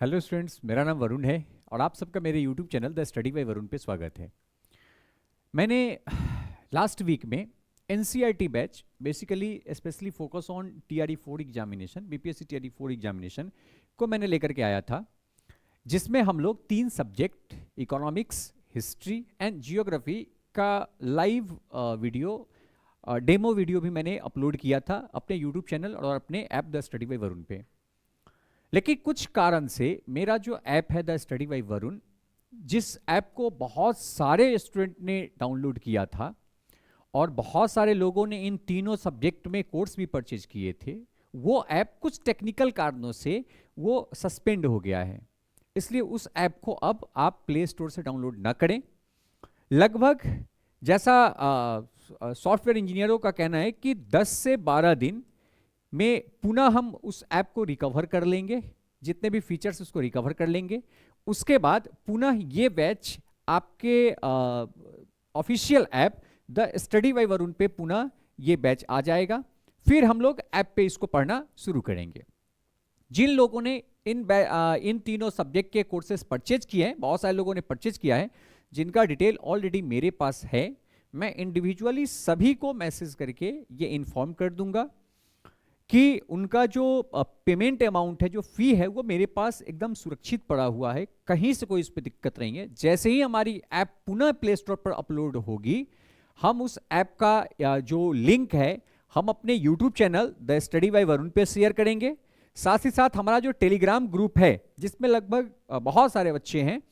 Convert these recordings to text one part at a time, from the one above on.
Hello students, मेरा नाम वरुण है और आप सबका मेरे YouTube channel the study bye Varun पे स्वागत है। मैंने लास्ट वीक में NCERT batch basically specially focus on TRE 4 examination, BPSC TRE 4 examination को मैंने लेकर के आया था, जिसमें हम लोग 3 subject economics, history and geography का लाइव वीडियो डेमो वीडियो भी मैंने अपलोड किया था अपने यूट्यूब चैनल और अपने app the study bye Varun पे। लेकिन कुछ कारण से मेरा जो ऐप है द स्टडी बाय वरुण, जिस ऐप को बहुत सारे स्टूडेंट ने डाउनलोड किया था और बहुत सारे लोगों ने इन तीनों सब्जेक्ट में कोर्स भी परचेज किए थे, वो ऐप कुछ टेक्निकल कारणों से वो सस्पेंड हो गया है। इसलिए उस ऐप को अब आप प्ले स्टोर से डाउनलोड ना करें। लगभग जैसा सॉफ्टवेयर इंजीनियरों का कहना है कि 10 से 12 दिन में पुनः हम उस ऐप को रिकवर कर लेंगे, जितने भी फीचर्स उसको रिकवर कर लेंगे। उसके बाद पुनः ये बैच आपके official app the study bye Varun पे पुनः ये बैच आ जाएगा। फिर हम लोग ऐप पे इसको पढ़ना शुरू करेंगे। जिन लोगों ने इन तीनों सब्जेक्ट के कोर्सेज परचेज किए हैं, बहुत सारे लोगों ने परचेज किया है, जिनका डिटेल ऑलरेडी मेरे पास है, मैं इंडिविजुअली सभी को मैसेज करके ये इन्फॉर्म कर दूंगा कि उनका जो पेमेंट अमाउंट है, जो फी है, वो मेरे पास एकदम सुरक्षित पड़ा हुआ है, कहीं से कोई इस पर दिक्कत नहीं है। जैसे ही हमारी ऐप पुनः प्ले स्टोर पर अपलोड होगी, हम उस ऐप का जो लिंक है हम अपने YouTube channel the study bye Varun पे शेयर करेंगे। साथ ही साथ हमारा जो टेलीग्राम ग्रुप है, जिसमें लगभग बहुत सारे बच्चे हैं,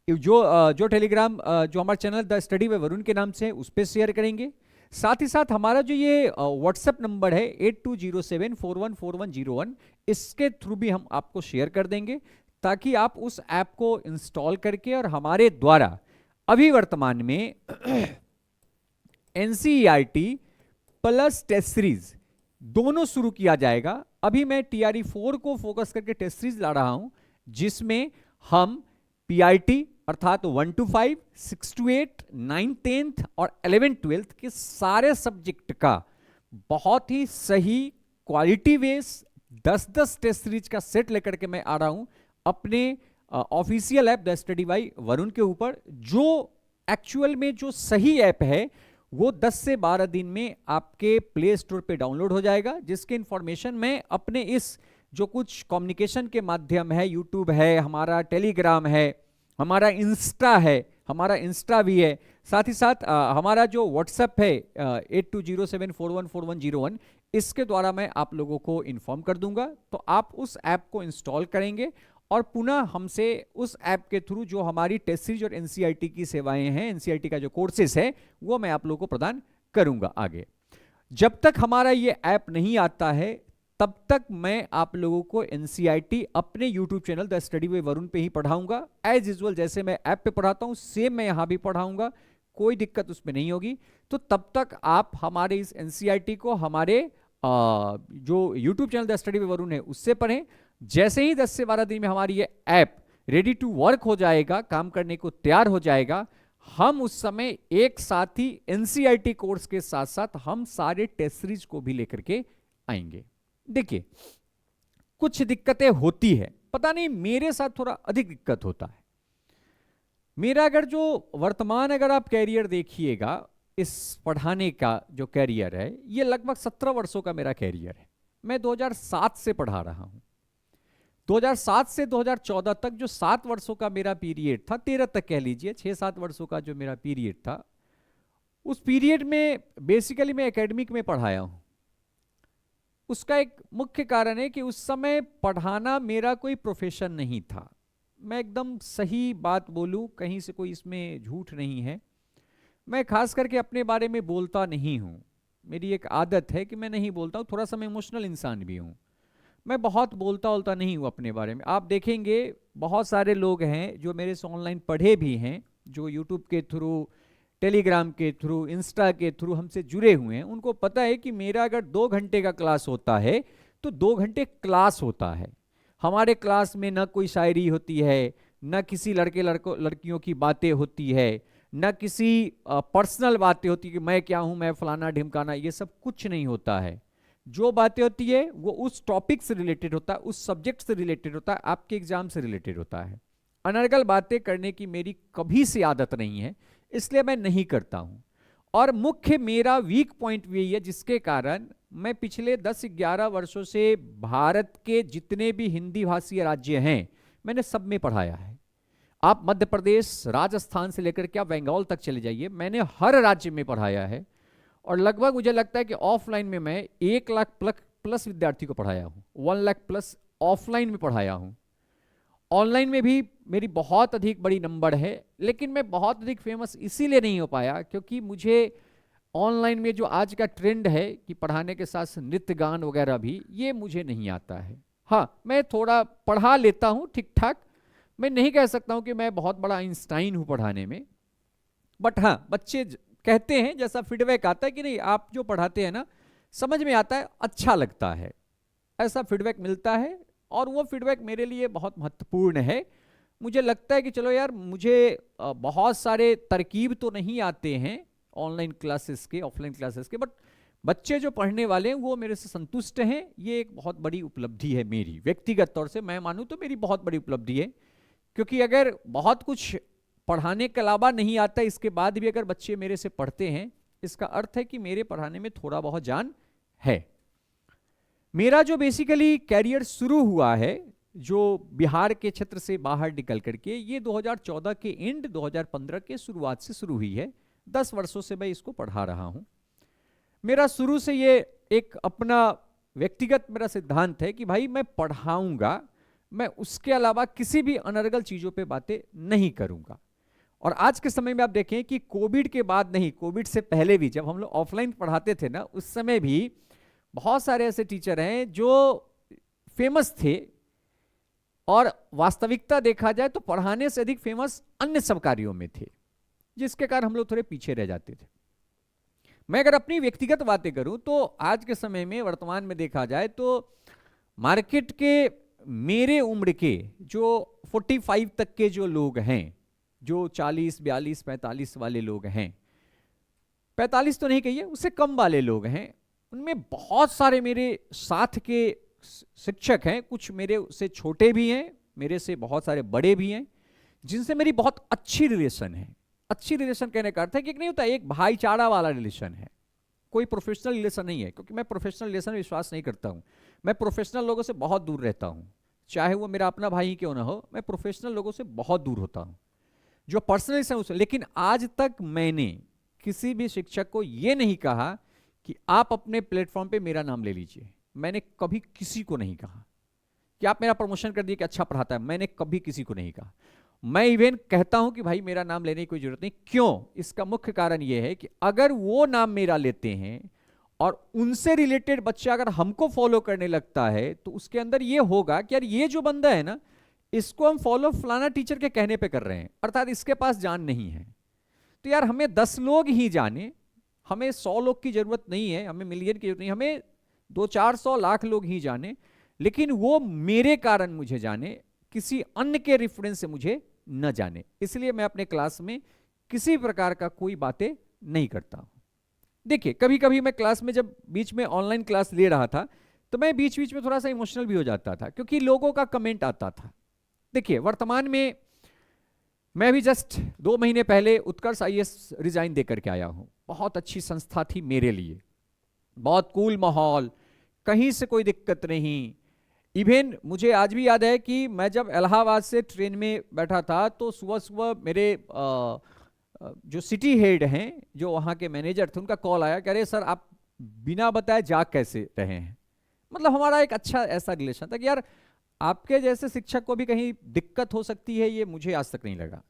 जो टेलीग्राम जो हमारा channel the study bye Varun के नाम से है, उस पर शेयर करेंगे। साथ ही साथ हमारा जो ये व्हाट्सएप नंबर है 8207414101, इसके थ्रू भी हम आपको शेयर कर देंगे, ताकि आप उस ऐप को इंस्टॉल करके और हमारे द्वारा अभी वर्तमान में एनसीईआरटी प्लस टेस्ट सीरीज दोनों शुरू किया जाएगा। अभी मैं टीआरई 4 को फोकस करके टेस्ट सीरीज ला रहा हूं, जिसमें हम पीआईटी अर्थात 1 to 5, 6 to 8, 9, 10th और 11th 12th के सारे सब्जेक्ट का बहुत ही सही क्वालिटी बेस 10-10 टेस्ट सीरीज का सेट लेकर के मैं आ रहा हूं अपने official app the study bye Varun के ऊपर। जो एक्चुअल में जो सही ऐप है वो 10 से 12 दिन में आपके प्ले स्टोर पे डाउनलोड हो जाएगा, जिसके इंफॉर्मेशन मैं अपने इस जो कुछ कम्युनिकेशन के माध्यम है, यूट्यूब है, हमारा टेलीग्राम है, हमारा इंस्टा है, हमारा इंस्टा भी है, साथ ही साथ हमारा जो व्हाट्सएप है 8207414101, इसके द्वारा मैं आप लोगों को इन्फॉर्म कर दूंगा। तो आप उस ऐप को इंस्टॉल करेंगे और पुनः हमसे उस ऐप के थ्रू जो हमारी टेस्ट सीरीज और एनसीईआरटी की सेवाएं हैं, एनसीईआरटी का जो कोर्सेस है, वो मैं आप लोगों को प्रदान करूंगा आगे। जब तक हमारा ये ऐप नहीं आता है, तब तक मैं आप लोगों को एनसीईआरटी अपने YouTube channel the study bye Varun पे ही पढ़ाऊंगा। एज यूजुअल जैसे मैं ऐप पे पढ़ाता हूं, सेम मैं यहां भी पढ़ाऊंगा, कोई दिक्कत उसमें नहीं होगी। तो तब तक आप हमारे इस एनसीईआरटी को हमारे जो YouTube channel the study bye Varun है उससे पढ़ें। जैसे ही 10 से 12 दिन में हमारी ये ऐप रेडी टू वर्क हो जाएगा, काम करने को तैयार हो जाएगा, हम उस समय एक साथ ही एनसीईआरटी कोर्स के साथ साथ हम सारे टेस्ट सीरीज को भी लेकर के आएंगे। देखिए, कुछ दिक्कतें होती है, पता नहीं मेरे साथ थोड़ा अधिक दिक्कत होता है। मेरा अगर जो वर्तमान अगर आप कैरियर देखिएगा, इस पढ़ाने का जो कैरियर है, ये लगभग 17 वर्षों का मेरा कैरियर है। मैं 2007 से पढ़ा रहा हूं। 2007 से 2014 तक जो 7 वर्षों का मेरा पीरियड था, 13 तक कह लीजिए, 6-7 वर्षों का जो मेरा पीरियड था, उस पीरियड में बेसिकली मैं एकेडमिक में पढ़ाया हूं। उसका एक मुख्य कारण है कि उस समय पढ़ाना मेरा कोई प्रोफेशन नहीं था। मैं एकदम सही बात बोलूं, कहीं से कोई इसमें झूठ नहीं है। मैं खास करके अपने बारे में बोलता नहीं हूं, मेरी एक आदत है कि मैं नहीं बोलता हूं, थोड़ा सा मैं इमोशनल इंसान भी हूं। मैं बहुत बोलता नहीं हूं अपने बारे में। आप देखेंगे बहुत सारे लोग हैं जो मेरे से ऑनलाइन पढ़े भी हैं, जो यूट्यूब के थ्रू, टेलीग्राम के थ्रू, इंस्टा के थ्रू हमसे जुड़े हुए हैं। उनको पता है कि मेरा अगर 2 घंटे का क्लास होता है तो 2 घंटे क्लास होता है। हमारे क्लास में न कोई शायरी होती है, न किसी लड़कियों की बातें होती है, न किसी पर्सनल बातें होती कि मैं क्या हूं, मैं फलाना ढिमकाना, ये सब कुछ नहीं होता है। जो बातें होती है वो उस टॉपिक से रिलेटेड होता है, उस सब्जेक्ट से रिलेटेड होता है, आपके एग्जाम से रिलेटेड होता है। अनर्गल बातें करने की मेरी कभी से आदत नहीं है, इसलिए मैं नहीं करता हूं। और मुख्य मेरा वीक पॉइंट यही है, जिसके कारण मैं पिछले 10-11 वर्षों से भारत के जितने भी हिंदी भाषी राज्य हैं मैंने सब में पढ़ाया है। आप मध्य प्रदेश, राजस्थान से लेकर के आप बंगाल तक चले जाइए, मैंने हर राज्य में पढ़ाया है। और लगभग मुझे लगता है कि ऑफलाइन में मैं 1 लाख प्लस विद्यार्थी को पढ़ाया हूँ, 1 लाख प्लस ऑफलाइन में पढ़ाया हूँ। ऑनलाइन में भी मेरी बहुत अधिक बड़ी नंबर है, लेकिन मैं बहुत अधिक फेमस इसीलिए नहीं हो पाया क्योंकि मुझे ऑनलाइन में जो आज का ट्रेंड है कि पढ़ाने के साथ नृत्य गान वगैरह भी, ये मुझे नहीं आता है। हाँ, मैं थोड़ा पढ़ा लेता हूँ ठीक ठाक, मैं नहीं कह सकता हूँ कि मैं बहुत बड़ा आइंस्टाइन हूँ पढ़ाने में, बट हाँ बच्चे कहते हैं, जैसा फीडबैक आता है कि नहीं आप जो पढ़ाते हैं ना समझ में आता है, अच्छा लगता है, ऐसा फीडबैक मिलता है। और वो फीडबैक मेरे लिए बहुत महत्वपूर्ण है। मुझे लगता है कि चलो यार, मुझे बहुत सारे तरकीब तो नहीं आते हैं ऑनलाइन क्लासेस के, ऑफलाइन क्लासेस के, बट बच्चे जो पढ़ने वाले हैं वो मेरे से संतुष्ट हैं। ये एक बहुत बड़ी उपलब्धि है मेरी, व्यक्तिगत तौर से मैं मानूं तो मेरी बहुत बड़ी उपलब्धि है। क्योंकि अगर बहुत कुछ पढ़ाने के अलावा नहीं आता, इसके बाद भी अगर बच्चे मेरे से पढ़ते हैं, इसका अर्थ है कि मेरे पढ़ाने में थोड़ा बहुत जान है। मेरा जो बेसिकली कैरियर शुरू हुआ है, जो बिहार के क्षेत्र से बाहर निकल करके, ये 2014 के एंड 2015 के शुरुआत से शुरू हुई है। 10 वर्षों से मैं इसको पढ़ा रहा हूं। मेरा शुरू से ये एक अपना व्यक्तिगत मेरा सिद्धांत है कि भाई मैं पढ़ाऊंगा, मैं उसके अलावा किसी भी अनर्गल चीजों पे बातें नहीं करूंगा। और आज के समय में आप देखें कि कोविड के बाद नहीं, कोविड से पहले भी जब हम लोग ऑफलाइन पढ़ाते थे ना, उस समय भी बहुत सारे ऐसे टीचर हैं जो फेमस थे, और वास्तविकता देखा जाए तो पढ़ाने से अधिक फेमस अन्य सब कार्यों में थे, जिसके कारण हम लोग थोड़े पीछे रह जाते थे। मैं अगर अपनी व्यक्तिगत बातें करूं तो आज के समय में, वर्तमान में देखा जाए तो मार्केट के मेरे उम्र के जो 45 तक के जो लोग हैं, जो 40, 42, 45 वाले लोग हैं, 45 तो नहीं कहिए, उससे कम वाले लोग हैं, उनमें बहुत सारे मेरे साथ के शिक्षक हैं। कुछ मेरे से छोटे भी हैं, मेरे से बहुत सारे बड़े भी हैं, जिनसे मेरी बहुत अच्छी रिलेशन है। अच्छी रिलेशन कहने का अर्थ है कि नहीं होता, एक भाईचारा वाला रिलेशन है, कोई प्रोफेशनल रिलेशन नहीं है। क्योंकि मैं प्रोफेशनल रिलेशन में विश्वास नहीं करता हूं, मैं प्रोफेशनल लोगों से बहुत दूर रहता हूं, चाहे वो मेरा अपना भाई क्यों ना हो, मैं प्रोफेशनल लोगों से बहुत दूर होता हूं, जो पर्सनल है उससे। लेकिन आज तक मैंने किसी भी शिक्षक को यह नहीं कहा कि आप अपने प्लेटफॉर्म पे मेरा नाम ले लीजिए। मैंने कभी किसी को नहीं कहा कि आप मेरा प्रमोशन कर दिए कि अच्छा पढ़ाता है, मैंने कभी किसी को नहीं कहा। मैं इवन कहता हूं कि भाई मेरा नाम लेने की कोई जरूरत नहीं। क्यों? इसका मुख्य कारण यह है कि अगर वो नाम मेरा लेते हैं और उनसे रिलेटेड बच्चा अगर हमको फॉलो करने लगता है, तो उसके अंदर ये होगा कि यार ये जो बंदा है ना, इसको हम फॉलो फलाना टीचर के कहने पे कर रहे हैं, अर्थात इसके पास जान नहीं है। तो यार हमें 10 लोग ही जाने, हमें 100 लोग की जरूरत नहीं है, हमें मिलियन की जरूरत नहीं, हमें 200-400 लाख लोग ही जाने, लेकिन वो मेरे कारण मुझे जाने, किसी अन्य के रेफरेंस से मुझे न जाने। इसलिए मैं अपने क्लास में किसी प्रकार का कोई बातें नहीं करता हूं। देखिए, कभी कभी मैं क्लास में जब बीच में ऑनलाइन क्लास ले रहा था, तो मैं बीच बीच में थोड़ा सा इमोशनल भी हो जाता था, क्योंकि लोगों का कमेंट आता था। देखिए, वर्तमान में मैं अभी जस्ट 2 महीने पहले उत्कर्ष आईएएस रिजाइन दे करके आया हूं। बहुत अच्छी संस्था थी मेरे लिए, बहुत कूल माहौल, कहीं से कोई दिक्कत नहीं। इवन मुझे आज भी याद है कि मैं जब इलाहाबाद से ट्रेन में बैठा था, तो सुबह सुबह मेरे जो सिटी हेड हैं, जो वहाँ के मैनेजर थे, उनका कॉल आया कि अरे सर, आप बिना बताए जा कैसे रहे हैं। मतलब हमारा एक अच्छा ऐसा रिलेशन था कि यार आपके जैसे शिक्षक को भी कहीं दिक्कत हो सकती है, ये मुझे आज तक नहीं लगा।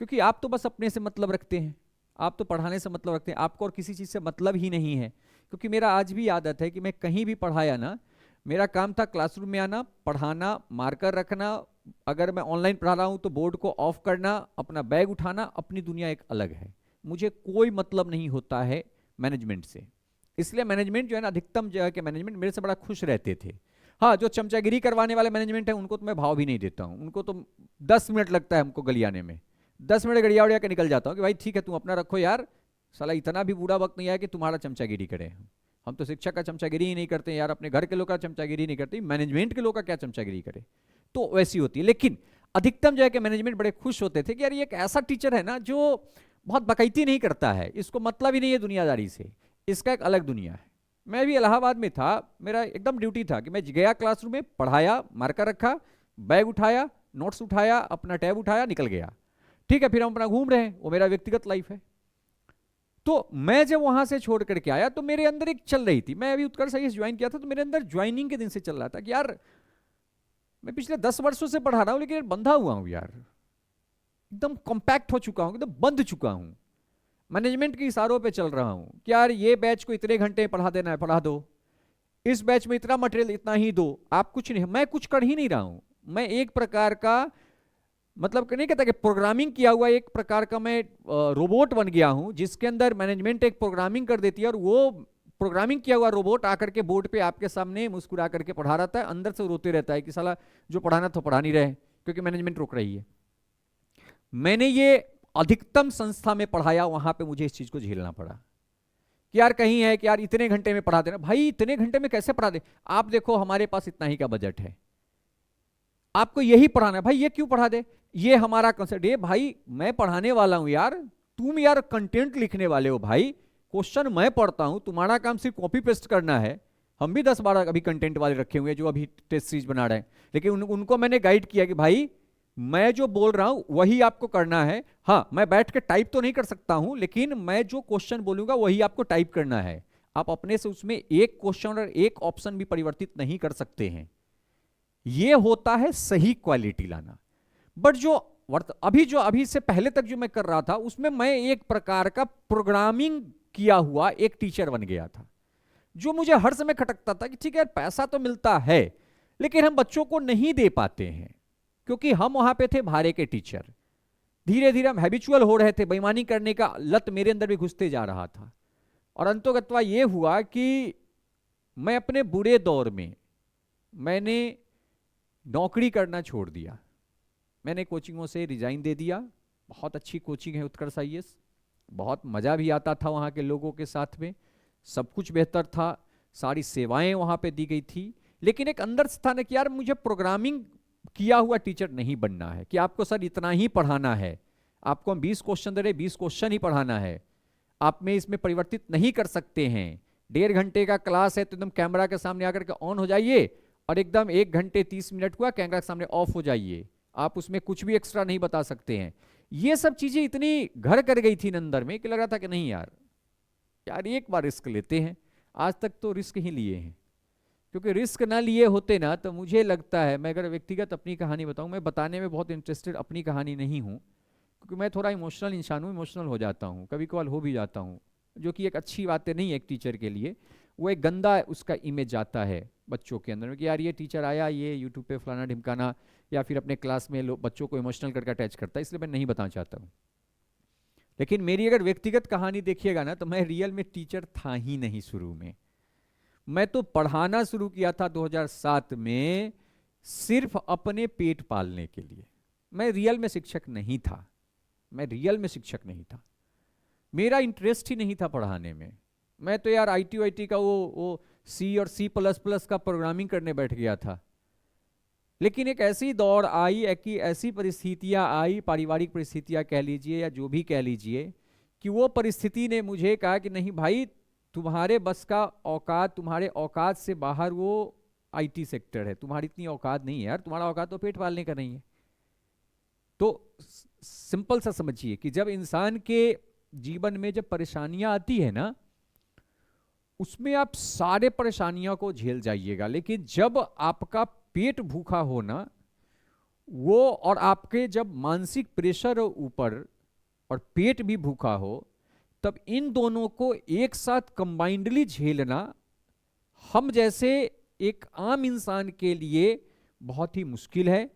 क्योंकि आप तो बस अपने से मतलब रखते हैं, आप तो पढ़ाने से मतलब रखते हैं, आपको और किसी चीज़ से मतलब ही नहीं है। क्योंकि मेरा आज भी आदत है कि मैं कहीं भी पढ़ाया ना, मेरा काम था क्लासरूम में आना, पढ़ाना, मार्कर रखना, अगर मैं ऑनलाइन पढ़ा रहा हूँ तो बोर्ड को ऑफ करना, अपना बैग उठाना, अपनी दुनिया एक अलग है। मुझे कोई मतलब नहीं होता है मैनेजमेंट से। इसलिए मैनेजमेंट जो है ना, अधिकतम जगह के मैनेजमेंट मेरे से बड़ा खुश रहते थे। हाँ, जो चमचागिरी करवाने वाले मैनेजमेंट है, उनको तो मैं भाव भी नहीं देता हूँ। उनको तो 10 मिनट लगता है हमको गलियाने में, 10 मिनट गड़िया उड़िया के निकल जाता हूँ कि भाई ठीक है, तुम अपना रखो यार, साला इतना भी बुरा वक्त नहीं आया कि तुम्हारा चमचागिरी करें। हम तो शिक्षक का चमचागिरी ही नहीं करते यार, अपने घर के लोग का चमचागिरी नहीं करते, मैनेजमेंट के लोग का क्या चमचागिरी करे। तो वैसी होती है। लेकिन अधिकतम जो है कि मैनेजमेंट बड़े खुश होते थे कि यार ये एक ऐसा टीचर है ना जो बहुत बकैती नहीं करता है, इसको मतलब ही नहीं है दुनियादारी से, इसका एक अलग दुनिया है। मैं भी इलाहाबाद में था, मेरा एकदम ड्यूटी था कि मैं गया क्लासरूम में, पढ़ाया, मार्कर रखा, बैग उठाया, नोट्स उठाया, अपना टैब उठाया, निकल गया। ठीक है, फिर हम अपना घूम रहे हैं, वो मेरा व्यक्तिगत लाइफ है। तो मैं जब वहां से छोड़ करके आया तो मेरे अंदर एक चल रही थी, मैं अभी उत्कर्ष आईएएस ज्वाइन किया था तो मेरे अंदर ज्वाइनिंग के दिन से चल रहा था कि यार मैं पिछले 10 वर्षों से पढ़ा रहा हूं लेकिन बंधा हुआ हूं यार, एकदम कॉम्पैक्ट हो चुका हूं, एकदम बंध चुका हूं, मैनेजमेंट के इशारों पे चल रहा हूं कि यार ये बैच को इतने घंटे पढ़ा देना है, पढ़ा दो, इस बैच में इतना मटेरियल इतना ही दो, आप कुछ नहीं, मैं कुछ कर ही नहीं रहा हूं। मैं एक प्रकार का, मतलब नहीं कहता कि प्रोग्रामिंग किया हुआ एक प्रकार का मैं रोबोट बन गया हूं, जिसके अंदर मैनेजमेंट एक प्रोग्रामिंग कर देती है और वो प्रोग्रामिंग किया हुआ रोबोट आकर के बोर्ड पे आपके सामने मुस्कुरा करके पढ़ा रहता है, अंदर से रोते रहता है कि साला जो पढ़ाना तो पढ़ा नहीं रहे क्योंकि मैनेजमेंट रोक रही है। मैंने ये अधिकतम संस्था में पढ़ाया, वहां पे मुझे इस चीज को झेलना पड़ा कि यार कहीं है कि यार इतने घंटे में पढ़ा देना, भाई इतने घंटे में कैसे पढ़ा दे, आप देखो हमारे पास इतना ही का बजट है, आपको यही पढ़ाना है, भाई ये क्यों पढ़ा दे, ये हमारा कंसेप्ट, ये भाई मैं पढ़ाने वाला हूं यार, तुम यार कंटेंट लिखने वाले हो, भाई क्वेश्चन मैं पढ़ता हूं, तुम्हारा काम सिर्फ कॉपी पेस्ट करना है। हम भी 10-12 अभी कंटेंट वाले रखे हुए हैं जो अभी टेस्ट सीरीज बना रहे हैं, लेकिन उनको मैंने गाइड किया कि भाई मैं जो बोल रहा हूं वही आपको करना है, हाँ मैं बैठ के टाइप तो नहीं कर सकता हूं लेकिन मैं जो क्वेश्चन बोलूंगा वही आपको टाइप करना है, आप अपने से उसमें एक क्वेश्चन और एक ऑप्शन भी परिवर्तित नहीं कर सकते हैं। ये होता है सही क्वालिटी लाना। बट अभी से पहले तक जो मैं कर रहा था उसमें मैं एक प्रकार का प्रोग्रामिंग किया हुआ एक टीचर बन गया था, जो मुझे हर समय खटकता था कि ठीक है पैसा तो मिलता है लेकिन हम बच्चों को नहीं दे पाते हैं, क्योंकि हम वहां पे थे भारे के टीचर। धीरे धीरे हम हैबिचुअल हो रहे थे, बेईमानी करने का लत मेरे अंदर भी घुसते जा रहा था, और अंतोगत्वा ये हुआ कि मैं अपने बुरे दौर में मैंने नौकरी करना छोड़ दिया, मैंने कोचिंगों से रिजाइन दे दिया। बहुत अच्छी कोचिंग है उत्कर्ष आईएएस, बहुत मज़ा भी आता था वहाँ के लोगों के साथ में, सब कुछ बेहतर था, सारी सेवाएं वहाँ पे दी गई थी, लेकिन एक अंदर से था ना कि यार मुझे प्रोग्रामिंग किया हुआ टीचर नहीं बनना है कि आपको सर इतना ही पढ़ाना है, आपको हम 20 क्वेश्चन दे रहे 20 क्वेश्चन ही पढ़ाना है, आप में इसमें परिवर्तित नहीं कर सकते हैं। 1.5 घंटे का क्लास है तो एकदम कैमरा के सामने आकर के ऑन हो जाइए और एकदम 1 घंटे 30 मिनट हुआ कैमरा के सामने ऑफ हो जाइए, आप उसमें कुछ भी एक्स्ट्रा नहीं बता सकते हैं। ये सब चीजें इतनी घर कर गई थी अंदर में कि लग रहा था कि नहीं यार यार एक बार रिस्क लेते हैं। आज तक तो रिस्क ही लिए हैं, क्योंकि रिस्क ना लिए होते ना तो मुझे लगता है, मैं अगर व्यक्तिगत अपनी कहानी बताऊं, मैं बताने में बहुत इंटरेस्टेड अपनी कहानी नहीं हूं, क्योंकि मैं थोड़ा इमोशनल इंसान हूं, इमोशनल हो जाता हूं, कभी कभार हो भी जाता हूं, जो कि एक अच्छी बात नहीं है एक टीचर के लिए। वो एक गंदा उसका इमेज जाता है बच्चों के अंदर में कि यार ये टीचर आया ये यूट्यूब पे फलाना ढिमकाना, या फिर अपने क्लास में बच्चों को इमोशनल करके अटैच करता है, इसलिए मैं नहीं बताना चाहता हूँ। लेकिन मेरी अगर व्यक्तिगत कहानी देखिएगा ना तो मैं रियल में टीचर था ही नहीं शुरू में। मैं तो पढ़ाना शुरू किया था 2007 में सिर्फ अपने पेट पालने के लिए। मैं रियल में शिक्षक नहीं था, मैं रियल में शिक्षक नहीं था, मेरा इंटरेस्ट ही नहीं था पढ़ाने में। मैं तो यार IT का वो C और C++ का प्रोग्रामिंग करने बैठ गया था। लेकिन एक ऐसी दौड़ आई, ऐसी परिस्थितियां आई, पारिवारिक परिस्थितियां कह लीजिए या जो भी कह लीजिए, कि वो परिस्थिति ने मुझे कहा कि नहीं भाई तुम्हारे बस का औकात, तुम्हारे औकात से बाहर वो IT सेक्टर है, तुम्हारी इतनी औकात नहीं है यार, तुम्हारा औकात तो पेट पालने का नहीं है। तो सिंपल सा समझिए कि जब इंसान के जीवन में जब परेशानियां आती है ना, उसमें आप सारे परेशानियों को झेल जाइएगा, लेकिन जब आपका पेट भूखा हो ना, वो और आपके जब मानसिक प्रेशर हो ऊपर और पेट भी भूखा हो, तब इन दोनों को एक साथ कंबाइंडली झेलना हम जैसे एक आम इंसान के लिए बहुत ही मुश्किल है।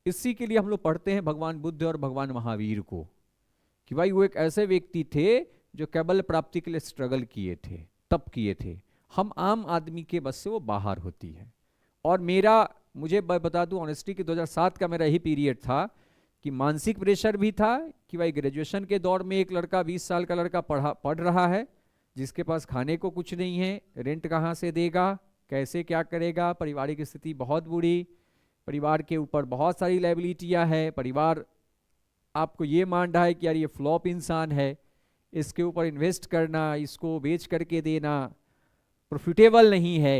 इसी के लिए हम लोग पढ़ते हैं भगवान बुद्ध और भगवान महावीर को, कि भाई वो एक ऐसे व्यक्ति थे जो केवल प्राप्ति के लिए स्ट्रगल किए थे, तप किए थे। हम आम आदमी के बस से वो बाहर होती है। और मुझे बता दूं ऑनेस्टी कि 2007 का मेरा यही पीरियड था कि मानसिक प्रेशर भी था कि भाई ग्रेजुएशन के दौर में एक लड़का 20 साल का लड़का पढ़ रहा है, जिसके पास खाने को कुछ नहीं है, रेंट कहाँ से देगा, कैसे क्या करेगा, पारिवारिक स्थिति बहुत बुरी, परिवार के ऊपर बहुत सारी लायबिलिटियां है, परिवार आपको ये मान रहा है कि यार ये फ्लॉप इंसान है, इसके ऊपर इन्वेस्ट करना, इसको बेच करके देना प्रॉफिटेबल नहीं है,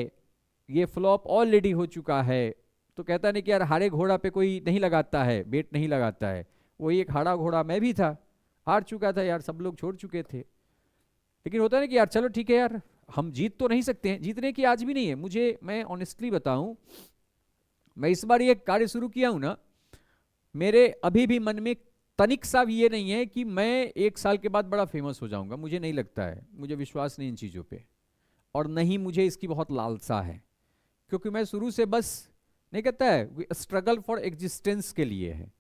ये फ्लॉप ऑलरेडी हो चुका है। तो कहता नहीं कि यार हारे घोड़ा पे कोई नहीं लगाता है, बेट नहीं लगाता है, वही एक हारा घोड़ा मैं भी था, हार चुका था यार, सब लोग छोड़ चुके थे। लेकिन होता है कि यार चलो ठीक है यार, हम जीत तो नहीं सकते हैं, जीतने की आज भी नहीं है मुझे। मैं ऑनेस्टली बताऊं, मैं इस बार ये कार्य शुरू किया हूं ना, मेरे अभी भी मन में तनिक सा भी ये नहीं है कि मैं 1 साल के बाद बड़ा फेमस हो जाऊंगा, मुझे नहीं लगता है, मुझे विश्वास नहीं इन चीज़ों पे, और नहीं मुझे इसकी बहुत लालसा है, क्योंकि मैं शुरू से बस नहीं कहता है स्ट्रगल फॉर एग्जिस्टेंस के लिए है,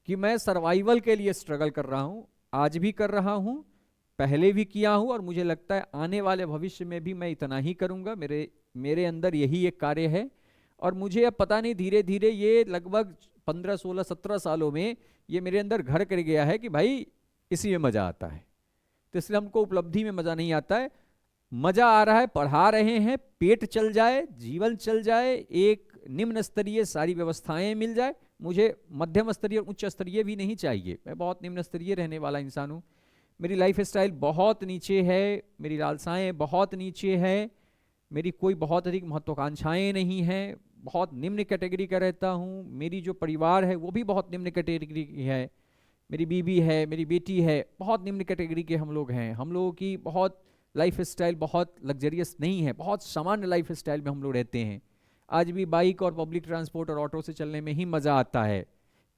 कि मैं सर्वाइवल के लिए स्ट्रगल कर रहा हूं, आज भी कर रहा हूं, पहले भी किया हूं, और मुझे लगता है आने वाले भविष्य में भी मैं इतना ही करूंगा। मेरे अंदर यही एक कार्य है, और मुझे अब पता नहीं धीरे धीरे ये लगभग 15, 16, 17 सालों में ये मेरे अंदर घर कर गया है कि भाई इसी में मजा आता है। तो इसलिए हमको उपलब्धि में मजा नहीं आता है, मजा आ रहा है, पढ़ा रहे हैं, पेट चल जाए, जीवन चल जाए, एक निम्न स्तरीय सारी व्यवस्थाएं मिल जाए, मुझे मध्यम स्तरीय और उच्च स्तरीय भी नहीं चाहिए, मैं बहुत निम्न स्तरीय रहने वाला इंसान हूँ। मेरी लाइफ स्टाइल बहुत नीचे है, मेरी लालसाएं बहुत नीचे है, मेरी कोई बहुत अधिक महत्वाकांक्षाएं नहीं हैं, बहुत निम्न कैटेगरी का रहता हूँ, मेरी जो परिवार है वो भी बहुत निम्न कैटेगरी की है, मेरी बीवी है, मेरी बेटी है, बहुत निम्न कैटेगरी के हम लोग हैं, हम लोगों की बहुत लाइफ स्टाइल बहुत लग्जरियस नहीं है, बहुत सामान्य लाइफ स्टाइल में हम लोग रहते हैं। आज भी बाइक और पब्लिक ट्रांसपोर्ट और ऑटो से चलने में ही मज़ा आता है,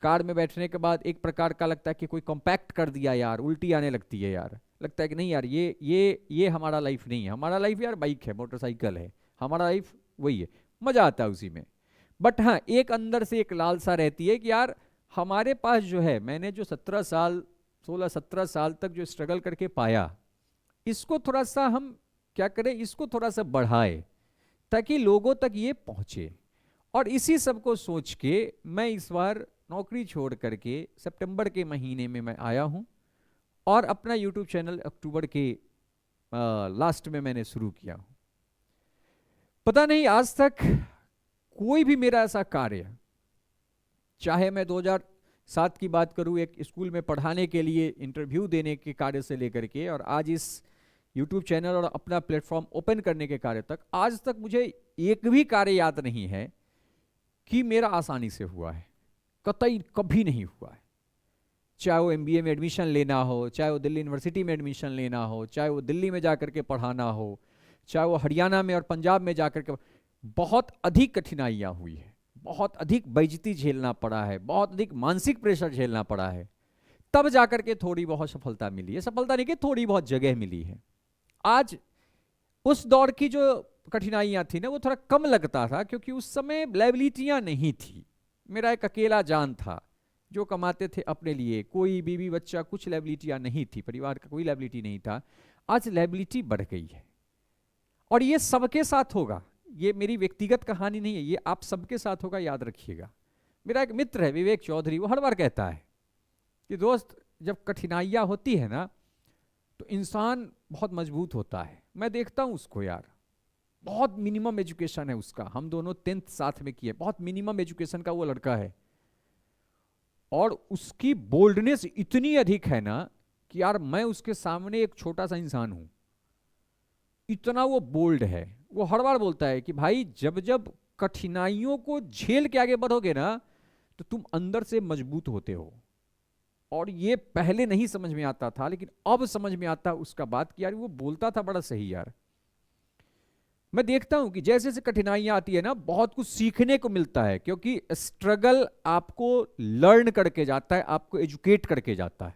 कार में बैठने के बाद एक प्रकार का लगता है कि कोई कॉम्पैक्ट कर दिया यार, उल्टी आने लगती है यार, लगता है कि नहीं यार ये हमारा लाइफ नहीं है, हमारा लाइफ यार बाइक है, मोटरसाइकिल है, हमारा लाइफ वही है, मज़ा आता है उसी में। बट हाँ, एक अंदर से एक लालसा रहती है कि यार हमारे पास जो है, मैंने जो 17 साल 16-17 साल तक जो स्ट्रगल करके पाया, इसको थोड़ा सा हम क्या करें, इसको थोड़ा सा बढ़ाए ताकि लोगों तक ये पहुंचे। और इसी सब को सोच के मैं इस बार नौकरी छोड़ करके सितंबर के महीने में मैं आया हूं, और अपना यूट्यूब चैनल अक्टूबर के लास्ट में मैंने शुरू किया हूं। पता नहीं आज तक कोई भी मेरा ऐसा कार्य, चाहे मैं 2007 की बात करूं, एक स्कूल में पढ़ाने के लिए इंटरव्यू देने के कार्य से लेकर के, और आज इस यूट्यूब चैनल और अपना प्लेटफॉर्म ओपन करने के कार्य तक, आज तक मुझे एक भी कार्य याद नहीं है कि मेरा आसानी से हुआ है, कतई कभी नहीं हुआ है। चाहे वो MBA में एडमिशन लेना हो, चाहे वो दिल्ली यूनिवर्सिटी में एडमिशन लेना हो, चाहे वो दिल्ली में जाकर के पढ़ाना हो, चाहे वो हरियाणा में और पंजाब में जाकर के, बहुत अधिक कठिनाइयाँ हुई है, बहुत अधिक बेइज्जती झेलना पड़ा है, बहुत अधिक मानसिक प्रेशर झेलना पड़ा है, तब जाकर के थोड़ी बहुत सफलता मिली है। सफलता नहीं कि थोड़ी बहुत जगह मिली है। आज उस दौर की जो कठिनाइयाँ थी ना, वो थोड़ा कम लगता था, क्योंकि उस समय लायबिलिटियाँ नहीं थी, मेरा एक अकेला जान था जो कमाते थे अपने लिए, कोई बीवी बच्चा कुछ लायबिलिटियाँ नहीं थी, परिवार का कोई लायबिलिटी नहीं था। आज लायबिलिटी बढ़ गई है, और ये सबके साथ होगा, ये मेरी व्यक्तिगत कहानी नहीं है, ये आप सबके साथ होगा, याद रखिएगा। मेरा एक मित्र है विवेक चौधरी, वो हर बार कहता है कि दोस्त जब कठिनाइयाँ होती है ना तो इंसान बहुत मजबूत होता है। मैं देखता हूँ उसको यार, बहुत मिनिमम एजुकेशन है उसका, हम दोनों 10th साथ में किए, बहुत मिनिमम एजुकेशन का वो लड़का है, और उसकी बोल्डनेस इतनी अधिक है ना कि यार मैं उसके सामने एक छोटा सा इंसान हूं, इतना वो बोल्ड है। वो हर बार बोलता है कि भाई जब जब कठिनाइयों को झेल के आगे बढ़ोगे ना तो तुम अंदर से मजबूत होते हो। और ये पहले नहीं समझ में आता था, लेकिन अब समझ में आता उसका बात कि यार वो बोलता था बड़ा सही यार। मैं देखता हूं कि जैसे जैसे कठिनाइयां आती है ना, बहुत कुछ सीखने को मिलता है, क्योंकि स्ट्रगल आपको लर्न करके जाता है, आपको एजुकेट करके जाता है।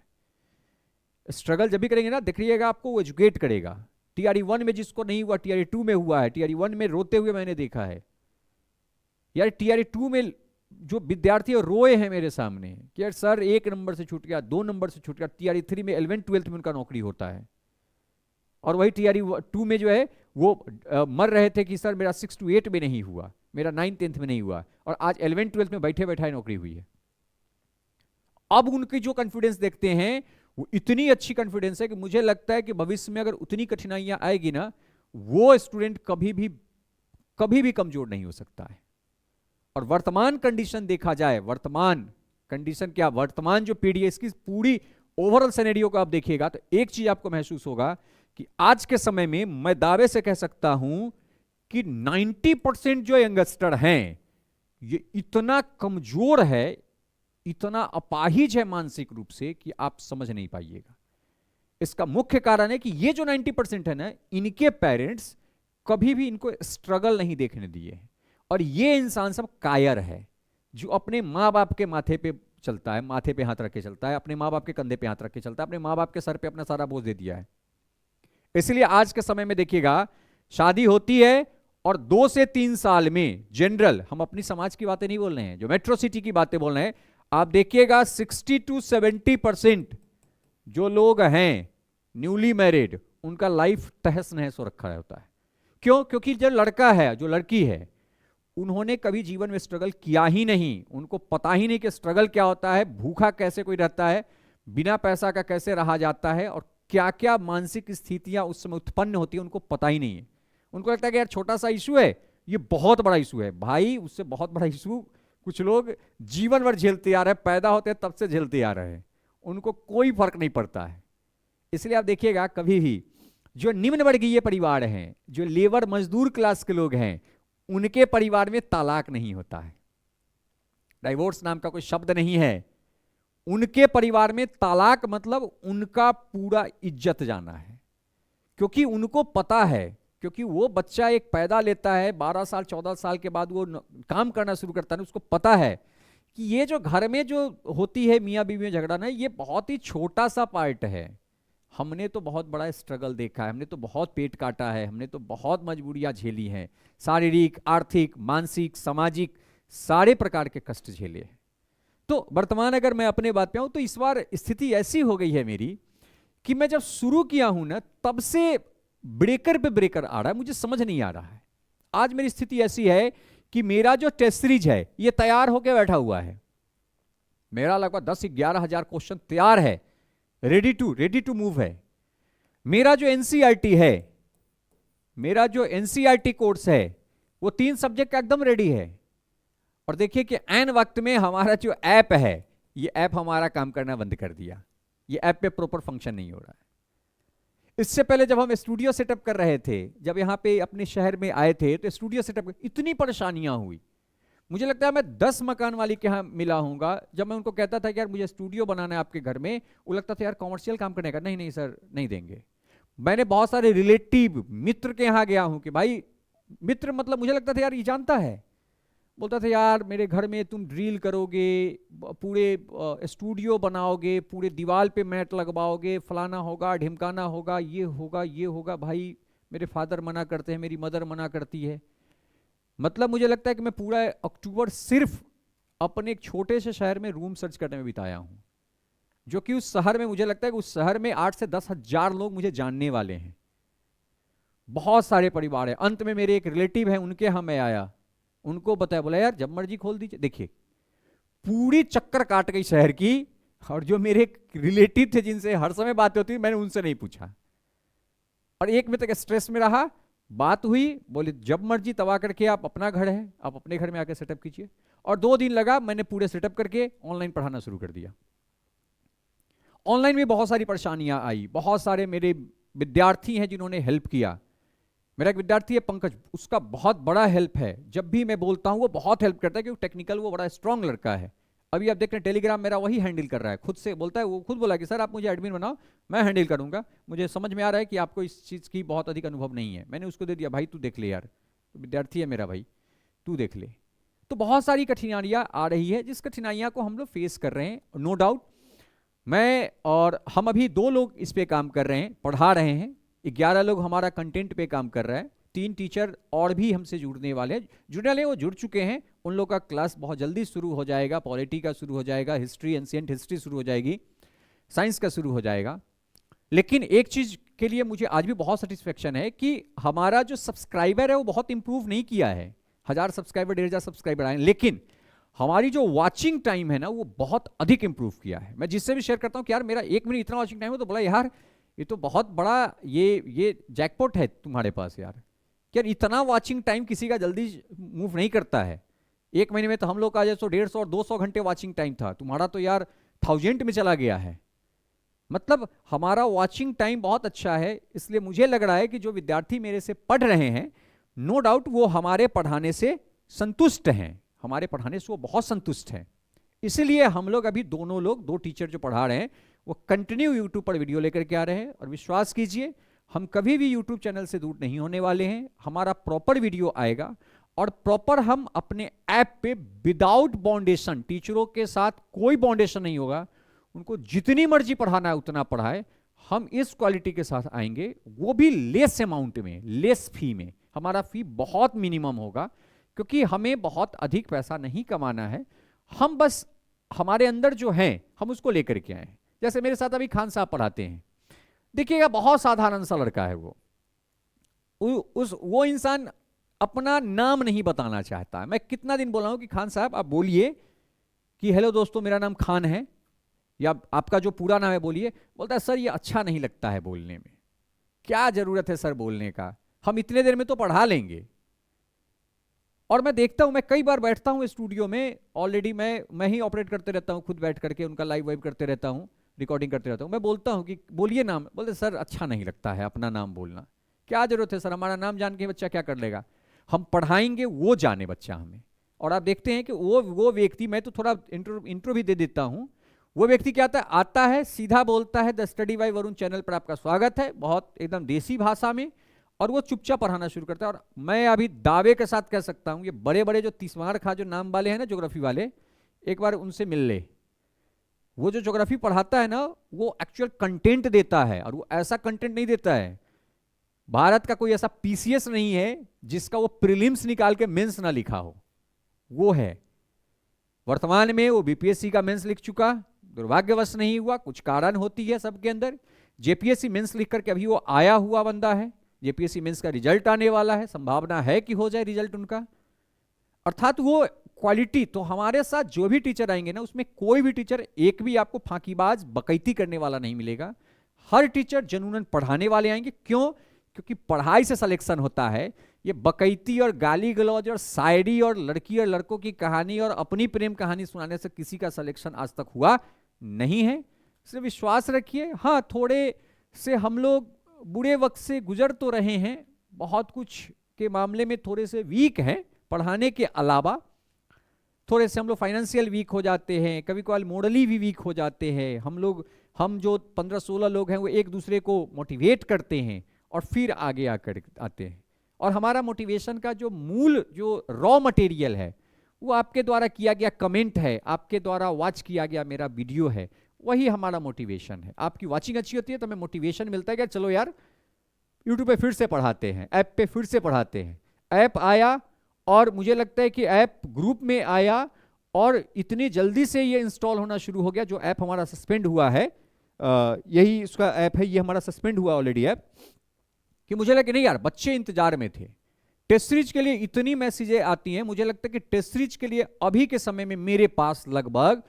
स्ट्रगल जब भी करेंगे ना, देखिएगा आपको वो एजुकेट करेगा। TRE 1 में जिसको नहीं हुआ TRE 2 में हुआ है, TRE 1 में रोते हुए मैंने देखा है यार, TRE 2 में जो विद्यार्थी रोए हैं मेरे सामने कि यार सर 1 नंबर से छूट गया, 2 नंबर से छूट गया। TRE 3 में 11th 12th में उनका नौकरी होता है, और वही TRE 2 में जो है वो मर रहे थे कि सर मेरा 6 to 8 में नहीं हुआ, मेरा 9th 10th में नहीं हुआ, और आज 11th 12th में बैठे बैठाए नौकरी हुई है। अब उनकी जो कॉन्फिडेंस देखते हैं वो इतनी अच्छी कॉन्फिडेंस है कि मुझे लगता है कि भविष्य में अगर उतनी कठिनाइयां आएगी ना, वो स्टूडेंट कभी भी कमजोर नहीं हो सकता है। और वर्तमान कंडीशन देखा जाए, वर्तमान कंडीशन क्या, वर्तमान जो पीढ़ी है इसकी पूरी ओवरऑल सिनेरियो को आप देखिएगा तो एक चीज आपको महसूस होगा कि आज के समय में मैं दावे से कह सकता हूं कि 90% जो यंगस्टर हैं ये इतना कमजोर है, इतना अपाहिज है मानसिक रूप से कि आप समझ नहीं पाइएगा। इसका मुख्य कारण है कि ये जो 90% है ना, इनके पेरेंट्स कभी भी इनको स्ट्रगल नहीं देखने दिए हैं। और ये इंसान सब कायर है जो अपने माँ बाप के माथे पे चलता है, माथे पे हाथ रख के चलता है, अपने माँ बाप के कंधे पे हाथ रख के चलता है, अपने माँ बाप के सर पे अपना सारा बोझ दे दिया है। इसलिए आज के समय में देखिएगा शादी होती है और 2 से 3 साल में जनरल, हम अपनी समाज की बातें नहीं बोल रहे हैं, जो मेट्रो सिटी की बातें बोल रहे हैं, आप देखिएगा 60 to 70% जो लोग हैं न्यूली मैरिड, उनका लाइफ तहस नहस हो रखा होता है। क्यों? क्योंकि जो लड़का है, जो लड़की है, उन्होंने कभी जीवन में स्ट्रगल किया ही नहीं, उनको पता ही नहीं कि स्ट्रगल क्या होता है, भूखा कैसे कोई रहता है, बिना पैसा का कैसे रहा जाता है, और क्या क्या मानसिक स्थितियां उस समय उत्पन्न होती है उनको पता ही नहीं है। उनको लगता है कि यार छोटा सा इशू है, ये बहुत बड़ा इशू है। भाई उससे बहुत बड़ा इशू कुछ लोग जीवन भर झेलते आ रहे हैं, पैदा होते हैं तब से झेलते आ रहे हैं, उनको कोई फर्क नहीं पड़ता है। इसलिए आप देखिएगा कभी भी जो निम्न वर्गीय परिवार हैं, जो लेबर मजदूर क्लास के लोग हैं, उनके परिवार में तलाक नहीं होता है, डाइवोर्स नाम का कोई शब्द नहीं है। उनके परिवार में तलाक मतलब उनका पूरा इज्जत जाना है, क्योंकि उनको पता है, क्योंकि वो बच्चा एक पैदा लेता है 12 साल 14 साल के बाद वो काम करना शुरू करता है, उसको पता है कि ये जो घर में जो होती है मियाँ बीवी में झगड़ा ना, ये बहुत ही छोटा सा पार्ट है। हमने तो बहुत बड़ा स्ट्रगल देखा है, हमने तो बहुत पेट काटा है, हमने तो बहुत मजबूरियां झेली हैं, शारीरिक, आर्थिक, मानसिक, सामाजिक सारे प्रकार के कष्ट झेले हैं। तो वर्तमान अगर मैं अपने बात पे आऊं तो इस बार स्थिति ऐसी हो गई है मेरी कि मैं जब शुरू किया हूं ना, तब से ब्रेकर पे ब्रेकर आ रहा है, मुझे समझ नहीं आ रहा है। आज मेरी स्थिति ऐसी है कि मेरा जो टेस्ट सीरीज है ये तैयार होकर बैठा हुआ है, मेरा लगभग 10-11 हजार क्वेश्चन तैयार है, रेडी टू मूव है। मेरा जो एनसीईआरटी है, मेरा जो एनसीईआरटी कोर्स है, वो 3 सब्जेक्ट का एकदम रेडी है। और देखिए कि ऐन वक्त में हमारा जो ऐप है, ये ऐप हमारा काम करना बंद कर दिया, ये ऐप पे प्रॉपर फंक्शन नहीं हो रहा है। इससे पहले जब हम स्टूडियो सेटअप कर रहे थे, जब यहाँ पे अपने शहर में आए थे, तो स्टूडियो सेटअप इतनी परेशानियां हुई, मुझे लगता है मैं 10 मकान वाली के यहाँ मिला हूँगा। जब मैं उनको कहता था कि यार मुझे स्टूडियो बनाना है आपके घर में, वो लगता था यार कॉमर्शियल काम करने का, नहीं नहीं सर नहीं देंगे। मैंने बहुत सारे रिलेटिव मित्र के यहाँ गया हूँ कि भाई, मित्र मतलब मुझे लगता था यार ये जानता है, बोलता था यार मेरे घर में तुम ड्रिल करोगे, पूरे स्टूडियो बनाओगे, पूरे दीवार पे मैट लगवाओगे, फलाना होगा ढिमकाना होगा, ये होगा ये होगा। भाई मेरे फादर मना करते हैं, मेरी मदर मना करती है। मतलब मुझे लगता है कि मैं पूरा अक्टूबर सिर्फ अपने एक छोटे से शहर में रूम सर्च करने में बिताया हूं, जो कि उस शहर में मुझे लगता है कि उस शहर में 8 से 10 हजार लोग मुझे जानने वाले हैं, बहुत सारे परिवार है। अंत में मेरे एक रिलेटिव है, उनके यहाँ मैं आया, उनको बताया, बोला यार जब मर्जी खोल दीजिए। देखिए पूरी चक्कर काट गई शहर की, और जो मेरे रिलेटिव थे जिनसे हर समय बात होती, मैंने उनसे नहीं पूछा। और एक मिनट तक स्ट्रेस में रहा, बात हुई, बोले जब मर्जी तवा करके आप, अपना घर है, आप अपने घर में आकर सेटअप कीजिए। और 2 दिन लगा, मैंने पूरे सेटअप करके ऑनलाइन पढ़ाना शुरू कर दिया। ऑनलाइन में बहुत सारी परेशानियां आई, बहुत सारे मेरे विद्यार्थी हैं जिन्होंने हेल्प किया। मेरा एक विद्यार्थी है पंकज, उसका बहुत बड़ा हेल्प है, जब भी मैं बोलता हूं वो बहुत हेल्प करता है, क्योंकि टेक्निकल वो बड़ा स्ट्रांग लड़का है। अभी आप देख रहे हैं टेलीग्राम मेरा वही हैंडल कर रहा है, खुद से बोलता है, वो खुद बोला कि सर आप मुझे एडमिन बनाओ, मैं हैंडल करूंगा, मुझे समझ में आ रहा है कि आपको इस चीज़ की बहुत अधिक अनुभव नहीं है। मैंने उसको दे दिया, भाई तू देख ले यार, विद्यार्थी है मेरा भाई, तू देख ले। तो बहुत सारी कठिनाइयाँ आ रही है, जिस कठिनाइयाँ को हम लोग फेस कर रहे हैं, नो डाउट। मैं और हम अभी 2 लोग इस पे काम कर रहे हैं, पढ़ा रहे हैं, 11 लोग हमारा कंटेंट पे काम कर रहा है, 3 टीचर और भी हमसे जुड़ने वाले हैं, जुड़ने वाले वो जुड़ चुके हैं, उन लोग का क्लास बहुत जल्दी शुरू हो जाएगा, पॉलिटी का शुरू हो जाएगा, हिस्ट्री एंशिएंट हिस्ट्री शुरू हो जाएगी, साइंस का शुरू हो जाएगा। लेकिन एक चीज के लिए मुझे आज भी बहुत सेटिस्फेक्शन है कि हमारा जो सब्सक्राइबर है वो बहुत इंप्रूव नहीं किया है, 1000 सब्सक्राइबर 1500 सब्सक्राइबर आए, लेकिन हमारी जो वॉचिंग टाइम है ना वो बहुत अधिक इंप्रूव किया है। मैं जिससे भी शेयर करता हूँ कि यार मेरा 1 मिनट इतना वॉचिंग टाइम है, तो बोला यार ये तो बहुत बड़ा ये जैकपॉट है तुम्हारे पास यार। यार इतना वॉचिंग टाइम किसी का जल्दी मूव नहीं करता है। 1 महीने में तो हम लोग का जैसे 150 और 200 घंटे वॉचिंग टाइम था, तुम्हारा तो यार 1000 में चला गया है। मतलब हमारा वॉचिंग टाइम बहुत अच्छा है। इसलिए मुझे लग रहा है कि जो विद्यार्थी मेरे से पढ़ रहे हैं, नो डाउट वो हमारे पढ़ाने से संतुष्ट हैं, हमारे पढ़ाने से वो बहुत संतुष्ट हैं। इसलिए हम लोग अभी दोनों लोग, 2 टीचर जो पढ़ा रहे हैं, वो कंटिन्यू यूट्यूब पर वीडियो लेकर के आ रहे हैं। और विश्वास कीजिए हम कभी भी यूट्यूब चैनल से दूर नहीं होने वाले हैं। हमारा प्रॉपर वीडियो आएगा और प्रॉपर हम अपने ऐप पे विदाउट बाउंडेशन, टीचरों के साथ कोई बाउंडेशन नहीं होगा, उनको जितनी मर्जी पढ़ाना है उतना पढ़ाए। हम इस क्वालिटी के साथ आएंगे, वो भी लेस अमाउंट में, लेस फी में। हमारा फी बहुत मिनिमम होगा क्योंकि हमें बहुत अधिक पैसा नहीं कमाना है। हम बस हमारे अंदर जो है हम उसको लेकर के आए। जैसे मेरे साथ अभी खान साहब पढ़ाते हैं, देखिएगा बहुत साधारण सा लड़का है वो इंसान अपना नाम नहीं बताना चाहता। मैं कितना दिन बोला हूं कि खान साहब आप बोलिए कि हेलो दोस्तों मेरा नाम खान है, या आपका जो पूरा नाम है बोलिए। बोलता है सर ये अच्छा नहीं लगता है बोलने में। क्या जरूरत है सर बोलने का, हम इतने देर में तो पढ़ा लेंगे। और मैं देखता हूं, मैं कई बार बैठता हूं स्टूडियो में, ऑलरेडी मैं ही ऑपरेट करते रहता हूं, खुद बैठ करके उनका लाइव वाइव करते रहता हूं, रिकॉर्डिंग करते रहता हूं। मैं बोलता हूं कि बोलिए नाम, बोलते सर अच्छा नहीं लगता है अपना नाम बोलना। क्या जरूरत है सर, हमारा नाम जान के बच्चा क्या कर लेगा, हम पढ़ाएंगे वो जाने बच्चा हमें। और आप देखते हैं कि वो व्यक्ति, मैं तो थोड़ा इंट्रो भी दे देता हूं, वो व्यक्ति क्या आता है सीधा बोलता है the study bye Varun channel पर आपका स्वागत है, बहुत एकदम देसी भाषा में, और वो चुपचाप पढ़ाना शुरू करता है। और मैं अभी दावे के साथ कह सकता हूं, ये बड़े बड़े जो तीसवार खा जो नाम वाले हैं ना, ज्योग्राफी वाले, एक बार उनसे मिल ले। वो जो ज्योग्राफी पढ़ाता है ना, वो एक्चुअल कंटेंट देता है, और वो ऐसा कंटेंट नहीं देता है। भारत का कोई ऐसा पीसीएस नहीं है जिसका वो प्रीलिम्स निकाल के मेंस ना लिखा हो, वो है। वर्तमान में वो बीपीएससी का मेंस लिख चुका, दुर्भाग्यवश नहीं हुआ, कुछ कारण होती है सबके अंदर। जेपीएससी मेंस लिख करके अभी वो आया हुआ बंदा है, जेपीएससी मेंस का रिजल्ट आने वाला है, संभावना है कि हो जाए रिजल्ट उनका। अर्थात वो क्वालिटी, तो हमारे साथ जो भी टीचर आएंगे ना, उसमें कोई भी टीचर एक भी आपको फांकीबाज बकैती करने वाला नहीं मिलेगा। हर टीचर जनूनन पढ़ाने वाले आएंगे। क्यों? क्योंकि पढ़ाई से सिलेक्शन होता है। ये बकैती और गाली गलौज और शायरी और लड़की और लड़कों की कहानी और अपनी प्रेम कहानी सुनाने से किसी का सिलेक्शन आज तक हुआ नहीं है। इसलिए विश्वास रखिए। हाँ, थोड़े से हम लोग बुरे वक्त से गुजर तो रहे हैं, बहुत कुछ के मामले में थोड़े से वीक हैं पढ़ाने के अलावा। थोड़े से हम लोग फाइनेंशियल वीक हो जाते हैं, कभी कभार मॉडली भी वीक हो जाते हैं। हम जो 15-16 लोग हैं वो एक दूसरे को मोटिवेट करते हैं और फिर आगे आकर आते हैं। और हमारा मोटिवेशन का जो मूल, जो रॉ मटेरियल है, वो आपके द्वारा किया गया कमेंट है, आपके द्वारा वॉच किया गया मेरा वीडियो है, वही हमारा मोटिवेशन है। आपकी वॉचिंग अच्छी होती है तो हमें मोटिवेशन मिलता है कि चलो यार यूट्यूब पे फिर से पढ़ाते हैं, ऐप पे फिर से पढ़ाते हैं। ऐप आया और मुझे लगता है कि ऐप ग्रुप में आया और इतनी जल्दी से ये इंस्टॉल होना शुरू हो गया। जो ऐप हमारा सस्पेंड हुआ है, यही इसका ऐप है, ये हमारा सस्पेंड हुआ ऑलरेडी ऐप, कि मुझे लगा नहीं यार बच्चे इंतजार में थे। टेस्ट सीरीज के लिए इतनी मैसेजें आती हैं, मुझे लगता है कि टेस्ट सीरीज के लिए अभी के समय में मेरे पास लगभग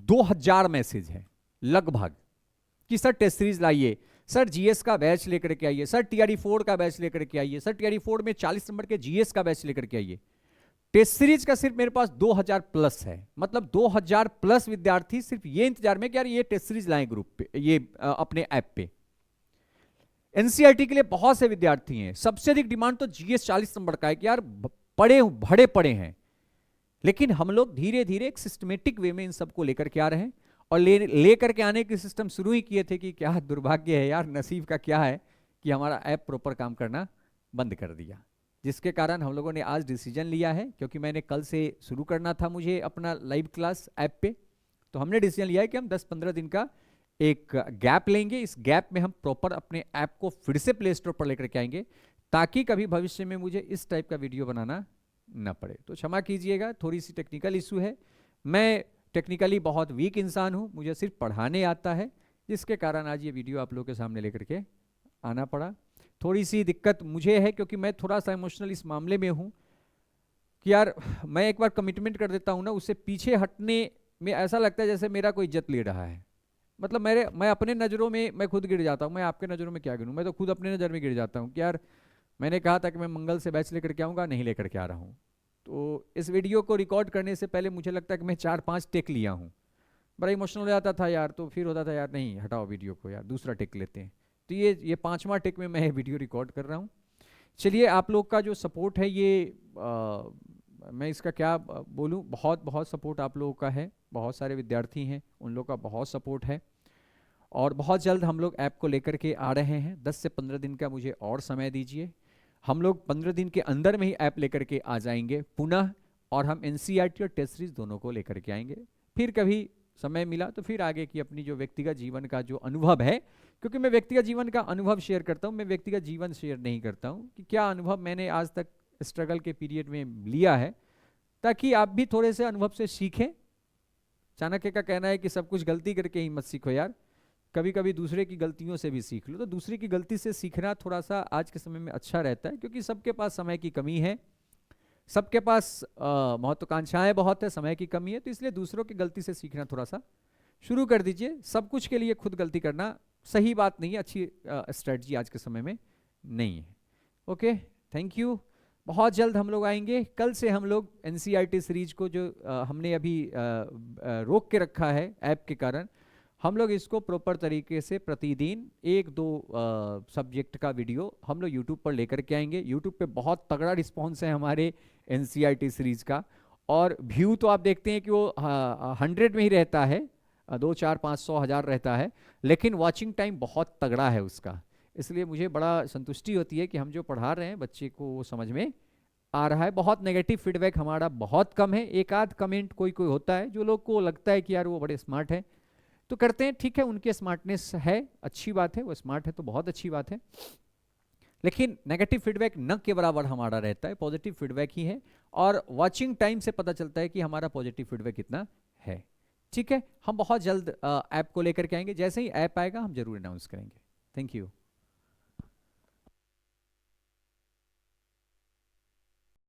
2000 मैसेज है लगभग, कि सर टेस्ट सीरीज लाइए, सर जीएस का बैच लेकर के आइए, सर टीआरई 4 का बैच लेकर के आइए, सर टीआरई 4 में 40 नंबर के जीएस का बैच लेकर के आइए। टेस्ट सीरीज का सिर्फ मेरे पास 2000 प्लस है, मतलब 2000 प्लस विद्यार्थी सिर्फ ये इंतजार में कि यार ये टेस्ट सीरीज लाएं ग्रुप पे, ये अपने ऐप पे। एनसीईआरटी के लिए बहुत से विद्यार्थी हैं, सबसे अधिक डिमांड तो जीएस 40 नंबर का है कि यार बड़े पड़े हैं। लेकिन हम लोग धीरे धीरे एक सिस्टमेटिक वे में इन सबको लेकर के आ रहे हैं, और लेकर के आने के सिस्टम शुरू ही किए थे कि क्या दुर्भाग्य है यार, नसीब का क्या है कि हमारा ऐप प्रॉपर काम करना बंद कर दिया, जिसके कारण हम लोगों ने आज डिसीजन लिया है। क्योंकि मैंने कल से शुरू करना था मुझे अपना लाइव क्लास ऐप पे, तो हमने डिसीजन लिया है कि हम 10-15 दिन का एक गैप लेंगे। इस गैप में हम प्रॉपर अपने ऐप को फिर से प्ले स्टोर पर लेकर के आएंगे, ताकि कभी भविष्य में मुझे इस टाइप का वीडियो बनाना ना पड़े। तो क्षमा कीजिएगा, थोड़ी सी टेक्निकल इशू है। मैं टेक्निकली बहुत वीक इंसान हूँ, मुझे सिर्फ पढ़ाने आता है, जिसके कारण आज ये वीडियो आप लोगों के सामने लेकर के आना पड़ा। थोड़ी सी दिक्कत मुझे है क्योंकि मैं थोड़ा सा इमोशनल इस मामले में हूँ। कि यार मैं एक बार कमिटमेंट कर देता हूँ ना, उससे पीछे हटने में ऐसा लगता है जैसे मेरा कोई इज्जत ले रहा है। मतलब मैं अपने नज़रों में मैं खुद गिर जाता हूँ, मैं आपके नज़रों में क्या गिरूँ, मैं तो खुद अपने नज़र में गिर जाता हूँ कि यार मैंने कहा था कि मैं मंगल से बैच लेकर के आऊँगा, नहीं लेकर के आ रहा हूँ। तो इस वीडियो को रिकॉर्ड करने से पहले मुझे लगता है कि मैं 4-5 टेक लिया हूँ। बड़ा इमोशनल हो जाता था यार, तो फिर होता था यार नहीं हटाओ वीडियो को, यार दूसरा टेक लेते हैं। तो ये 5वां टेक में मैं वीडियो रिकॉर्ड कर रहा हूँ। चलिए, आप लोग का जो सपोर्ट है ये मैं इसका क्या बोलूँ, बहुत बहुत सपोर्ट आप लोगों का है। बहुत सारे विद्यार्थी हैं, उन लोग का बहुत सपोर्ट है। और बहुत जल्द हम लोग ऐप को लेकर के आ रहे हैं। 10 से 15 दिन का मुझे और समय दीजिए। हम लोग 15 दिन के अंदर में ही ऐप लेकर के आ जाएंगे पुनः, और हम एनसीईआरटी और टेस्ट सीरीज दोनों को लेकर के आएंगे। फिर कभी समय मिला तो फिर आगे की अपनी जो व्यक्तिगत जीवन का जो अनुभव है, क्योंकि मैं व्यक्तिगत जीवन का अनुभव शेयर करता हूँ, मैं व्यक्तिगत जीवन शेयर नहीं करता हूँ कि क्या अनुभव मैंने आज तक स्ट्रगल के पीरियड में लिया है, ताकि आप भी थोड़े से अनुभव से सीखें। चाणक्य का कहना है कि सब कुछ गलती करके ही मत सीखो यार, कभी कभी दूसरे की गलतियों से भी सीख लो। तो दूसरे की गलती से सीखना थोड़ा सा आज के समय में अच्छा रहता है, क्योंकि सबके पास समय की कमी है, सबके पास महत्वाकांक्षाएं बहुत है, समय की कमी है। तो इसलिए दूसरों की गलती से सीखना थोड़ा सा शुरू कर दीजिए। सब कुछ के लिए खुद गलती करना सही बात नहीं है, अच्छी स्ट्रेटजी आज के समय में नहीं है। Okay, thank you. बहुत जल्द हम लोग आएंगे। कल से हम लोग एनसीईआरटी सीरीज को जो हमने अभी रोक के रखा है ऐप के कारण, हम लोग इसको प्रॉपर तरीके से प्रतिदिन 1-2 सब्जेक्ट का वीडियो हम लोग यूट्यूब पर लेकर के आएंगे। यूट्यूब पे बहुत तगड़ा रिस्पॉन्स है हमारे एनसीईआरटी सीरीज का, और व्यू तो आप देखते हैं कि वो 100 में ही रहता है, 2-4-500-1000 रहता है, लेकिन वॉचिंग टाइम बहुत तगड़ा है उसका। इसलिए मुझे बड़ा संतुष्टि होती है कि हम जो पढ़ा रहे हैं बच्चे को वो समझ में आ रहा है। बहुत नेगेटिव फीडबैक हमारा बहुत कम है। एक आध कमेंट कोई कोई होता है जो लोग को लगता है कि यार वो बड़े स्मार्ट है तो करते हैं, ठीक है, उनके स्मार्टनेस है, अच्छी बात है, वो स्मार्ट है तो बहुत अच्छी बात है। लेकिन नेगेटिव फीडबैक न के बराबर हमारा रहता है, पॉजिटिव फीडबैक ही है। और वॉचिंग टाइम से पता चलता है कि हमारा पॉजिटिव फीडबैक कितना है। ठीक है, हम बहुत जल्द ऐप को लेकर के आएंगे। जैसे ही ऐप आएगा हम जरूर अनाउंस करेंगे। Thank you.